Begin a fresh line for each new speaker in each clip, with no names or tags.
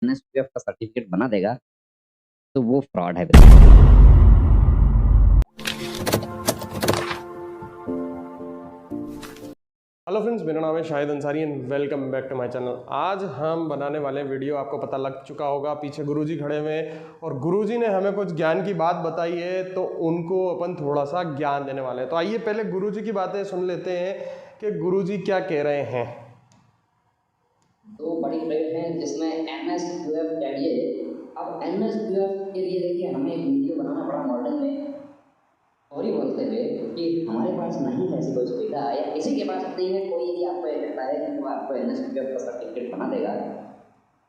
NSQF का certificate बना देगा तो वो फ्रॉड है बिल्कुल।
हेलो फ्रेंड्स, मेरा नाम है Shahid Ansari and welcome back to my channel. आज हम बनाने वाले वीडियो, आपको पता लग चुका होगा, पीछे गुरुजी खड़े हुए हैं और गुरुजी ने हमें कुछ ज्ञान की बात बताई है तो उनको अपन थोड़ा सा ज्ञान देने वाले हैं। तो आइए पहले गुरुजी की बातें सुन लेते हैं कि गुरुजी क्या कह रहे हैं।
दो बड़ी प्लेट हैं जिसमें एनएसक्यूएफ चाहिए। अब एनएसक्यूएफ के लिए देखिए हमें एक वीडियो बनाना पड़ा मॉडर्न में, और ये बोलते हुए कि हमारे पास नहीं है ऐसी कोई सुविधा या किसी के पास नहीं है, कोई यदि आपको ये कहता है कि वो आपको एनएसक्यूएफ का सर्टिफिकेट बना देगा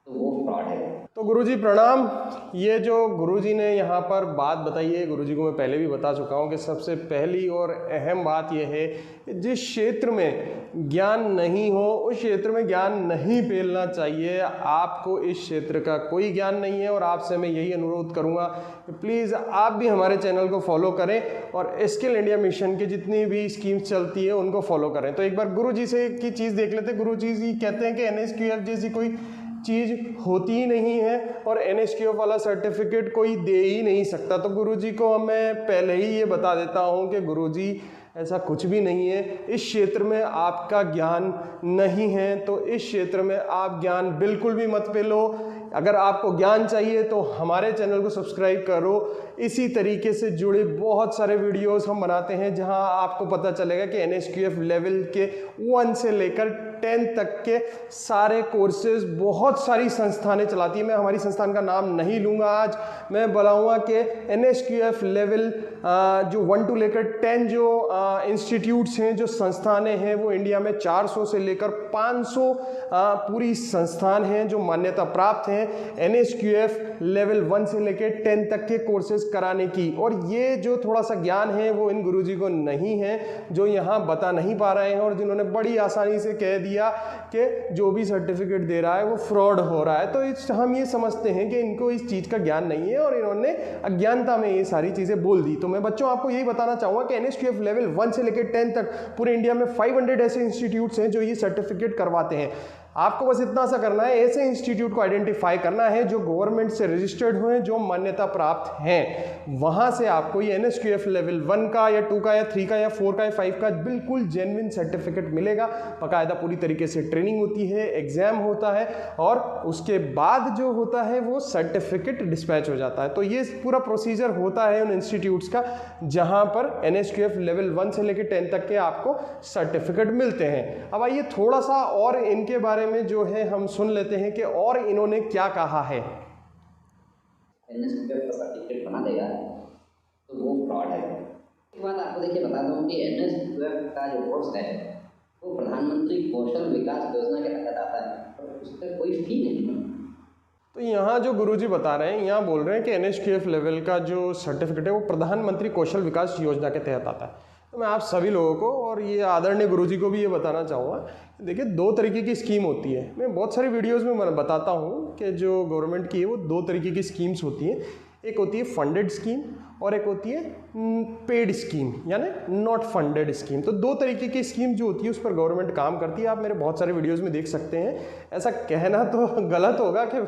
तो वो फ्रॉड है।
तो गुरुजी प्रणाम। ये जो गुरुजी ने यहाँ पर बात बताई है, गुरुजी को मैं पहले भी बता चुका हूँ कि सबसे पहली और अहम बात यह है कि जिस क्षेत्र में ज्ञान नहीं हो उस क्षेत्र में ज्ञान नहीं फैलना चाहिए। आपको इस क्षेत्र का कोई ज्ञान नहीं है और आपसे मैं यही अनुरोध करूँगा कि प्लीज़ आप भी हमारे चैनल को फॉलो करें और स्किल इंडिया मिशन की जितनी भी स्कीम्स चलती है उनको फॉलो करें। तो एक बार गुरुजी से की चीज़ देख लेते। गुरुजी कहते हैं कि एनएसक्यूएफ जैसी कोई चीज़ होती ही नहीं है और एनएसक्यूएफ वाला सर्टिफिकेट कोई दे ही नहीं सकता। तो गुरुजी को मैं पहले ही ये बता देता हूँ कि गुरुजी ऐसा कुछ भी नहीं है। इस क्षेत्र में आपका ज्ञान नहीं है तो इस क्षेत्र में आप ज्ञान बिल्कुल भी मत फैलो। अगर आपको ज्ञान चाहिए तो हमारे चैनल को सब्सक्राइब करो। इसी तरीके से जुड़े बहुत सारे वीडियोस हम बनाते हैं जहां आपको पता चलेगा कि एनएसक्यूएफ लेवल के 1 से लेकर 10 तक के सारे कोर्सेज बहुत सारी संस्थानें चलाती है। मैं हमारी संस्थान का नाम नहीं लूँगा, आज मैं बुलाऊँगा कि एनएसक्यूएफ लेवल जो 1 to लेकर 10 जो इंस्टीट्यूट्स हैं, जो संस्थानें हैं, वो इंडिया में 400 से लेकर 500 पूरी संस्थान हैं जो मान्यता प्राप्त हैं एनएसक्यूएफ लेवल 1 से लेकर 10 तक के कोर्सेज कराने की। और ये जो थोड़ा सा ज्ञान है वो इन गुरुजी को नहीं है, जो यहाँ बता नहीं पा रहे हैं और जिन्होंने बड़ी आसानी से कह दिया कि जो भी सर्टिफिकेट दे रहा है वो फ्रॉड हो रहा है। तो हम ये समझते हैं कि इनको इस चीज़ का ज्ञान नहीं है और इन्होंने अज्ञानता में ये सारी चीज़ें बोल दी। तो मैं बच्चों आपको यही बताना चाहूँगा कि एनएसक्यूएफ लेवल 1 से लेकर 10 तक पूरे इंडिया में 500 ऐसे इंस्टीट्यूट्स हैं जो ये सर्टिफिकेट करवाते हैं। आपको बस इतना सा करना है, ऐसे इंस्टीट्यूट को आइडेंटिफाई करना है जो गवर्नमेंट से रजिस्टर्ड हुए, जो मान्यता प्राप्त हैं। वहां से आपको ये एनएसक्यूएफ लेवल 1 का या 2 का या 3 का या 4 का या 5 का बिल्कुल जेन्युइन सर्टिफिकेट मिलेगा। बाकायदा पूरी तरीके से ट्रेनिंग होती है, एग्जाम होता है और उसके बाद जो होता है वो सर्टिफिकेट डिस्पैच हो जाता है। तो ये पूरा प्रोसीजर होता है उन इंस्टीट्यूट्स का जहां पर एनएसक्यूएफ लेवल 1 से लेकर 10 तक के आपको सर्टिफिकेट मिलते हैं। अब आइए थोड़ा सा और इनके बारे में जो है हम सुन लेते हैं कि और इन्होंने क्या कहा है।
एनएसक्यूएफ का सर्टिफिकेट बना देगा तो वो फ्रॉड है। एक बात आपको देखिए बता दूं कि एनएसक्यूएफ का जो कोर्स है वो प्रधानमंत्री कौशल विकास योजना के तहत आता है और उसका कोई फी नहीं है।
तो यहाँ जो गुरुजी बता रहे हैं, यहाँ बोल रहे हैं कि एनएसक्यूएफ लेवल का जो सर्टिफिकेट है वो प्रधानमंत्री कौशल विकास योजना के तहत आता है। तो मैं आप सभी लोगों को और ये आदरणीय गुरुजी को भी ये बताना चाहूँगा, देखिए 2 तरीके की स्कीम होती है। मैं बहुत सारी वीडियोस में बताता हूँ कि जो गवर्नमेंट की है वो 2 तरीके की स्कीम्स होती हैं। एक होती है फंडेड स्कीम और एक होती है पेड स्कीम, यानी नॉट फंडेड स्कीम। तो 2 तरीके की स्कीम जो होती है उस पर गवर्नमेंट काम करती है। आप मेरे बहुत सारे वीडियोस में देख सकते हैं। ऐसा कहना तो गलत होगा कि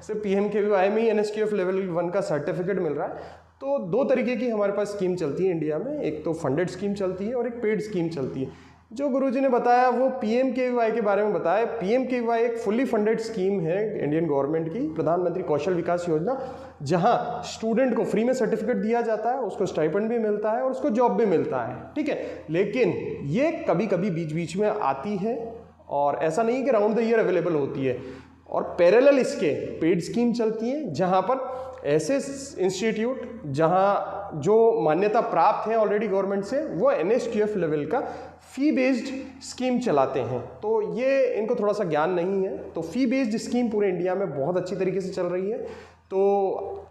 सिर्फ पीएमकेवीवाई में ही एनएसक्यूएफ लेवल 1 का सर्टिफिकेट मिल रहा है। तो 2 तरीके की हमारे पास स्कीम चलती है इंडिया में, एक तो फंडेड स्कीम चलती है और एक पेड स्कीम चलती है। जो गुरुजी ने बताया वो पीएमकेवीवाई के बारे में बताया। पीएमकेवीवाई एक फुल्ली फंडेड स्कीम है इंडियन गवर्नमेंट की, प्रधानमंत्री कौशल विकास योजना, जहां स्टूडेंट को फ्री में सर्टिफिकेट दिया जाता है, उसको स्टाइपेंड भी मिलता है और उसको जॉब भी मिलता है, ठीक है। लेकिन ये कभी कभी बीच बीच में आती है और ऐसा नहीं कि राउंड द ईयर अवेलेबल होती है। और पैरेलल इसके पेड स्कीम चलती है जहां पर ऐसे इंस्टीट्यूट जहां जो मान्यता प्राप्त है ऑलरेडी गवर्नमेंट से, वो एनएसक्यूएफ लेवल का फ़ी बेस्ड स्कीम चलाते हैं। तो ये इनको थोड़ा सा ज्ञान नहीं है। तो फ़ी बेस्ड स्कीम पूरे इंडिया में बहुत अच्छी तरीके से चल रही है। तो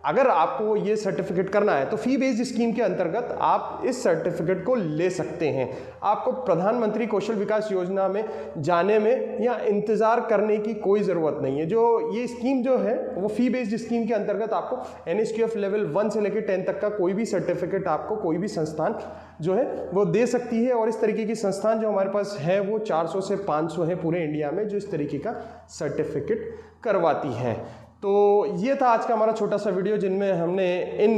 अगर आपको ये सर्टिफिकेट करना है तो फ़ी बेस्ड स्कीम के अंतर्गत आप इस सर्टिफिकेट को ले सकते हैं। आपको प्रधानमंत्री कौशल विकास योजना में जाने में या इंतज़ार करने की कोई ज़रूरत नहीं है। जो ये स्कीम जो है वो फ़ी बेस्ड स्कीम के अंतर्गत आपको एनएसक्यूएफ लेवल 1 से लेकर 10 तक का कोई भी सर्टिफिकेट आपको कोई भी संस्थान जो है वो दे सकती है। और इस तरीके की संस्थान जो हमारे पास है वो 400 से 500 है पूरे इंडिया में जो इस तरीके का सर्टिफिकेट करवाती हैं। तो ये था आज का हमारा छोटा सा वीडियो जिनमें हमने इन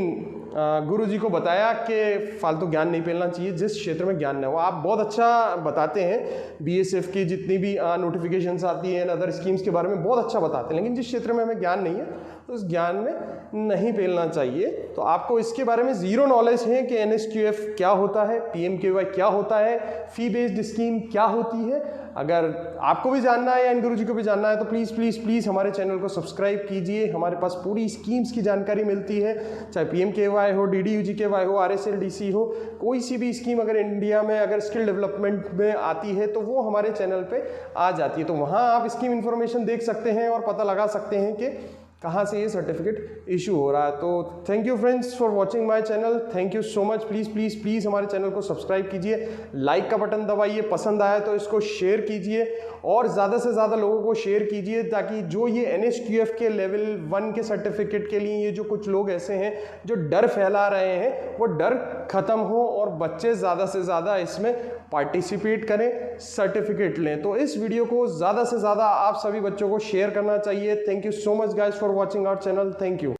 गुरुजी को बताया कि फालतू ज्ञान नहीं फैलना चाहिए, जिस क्षेत्र में ज्ञान न हो। आप बहुत अच्छा बताते हैं, बीएसएफ की जितनी भी नोटिफिकेशंस आती हैं, अदर स्कीम्स के बारे में बहुत अच्छा बताते हैं, लेकिन जिस क्षेत्र में हमें ज्ञान नहीं है तो उस ज्ञान में नहीं फैलना चाहिए। तो आपको इसके बारे में ज़ीरो नॉलेज है कि NSQF क्या होता है, PMKY क्या होता है, फी बेस्ड स्कीम क्या होती है। अगर आपको भी जानना है या इन गुरुजी को भी जानना है तो प्लीज़ प्लीज़ प्लीज़ हमारे चैनल को सब्सक्राइब कीजिए। हमारे पास पूरी स्कीम्स की जानकारी मिलती है, चाहे PMKY हो, DDU-GKY हो, RSLDC हो, कोई सी भी स्कीम अगर इंडिया में अगर स्किल डेवलपमेंट में आती है तो वो हमारे चैनल पे आ जाती है। तो वहाँ आप स्कीम इन्फॉर्मेशन देख सकते हैं और पता लगा सकते हैं कि कहाँ से ये सर्टिफिकेट इशू हो रहा है। तो thank you friends for watching my channel, thank you so much. Please please please हमारे चैनल को सब्सक्राइब कीजिए, लाइक का बटन दबाइए, पसंद आया तो इसको शेयर कीजिए और ज़्यादा से ज़्यादा लोगों को शेयर कीजिए, ताकि जो ये NSQF के लेवल 1 के सर्टिफिकेट के लिए ये जो कुछ लोग ऐसे हैं जो डर फैला रहे हैं वो डर ख़त्म हो और बच्चे ज़्यादा से ज़्यादा इसमें पार्टिसिपेट करें, सर्टिफिकेट लें। तो इस वीडियो को ज़्यादा से ज़्यादा आप सभी बच्चों को शेयर करना चाहिए। Thank you so much guys for watching our channel, thank you.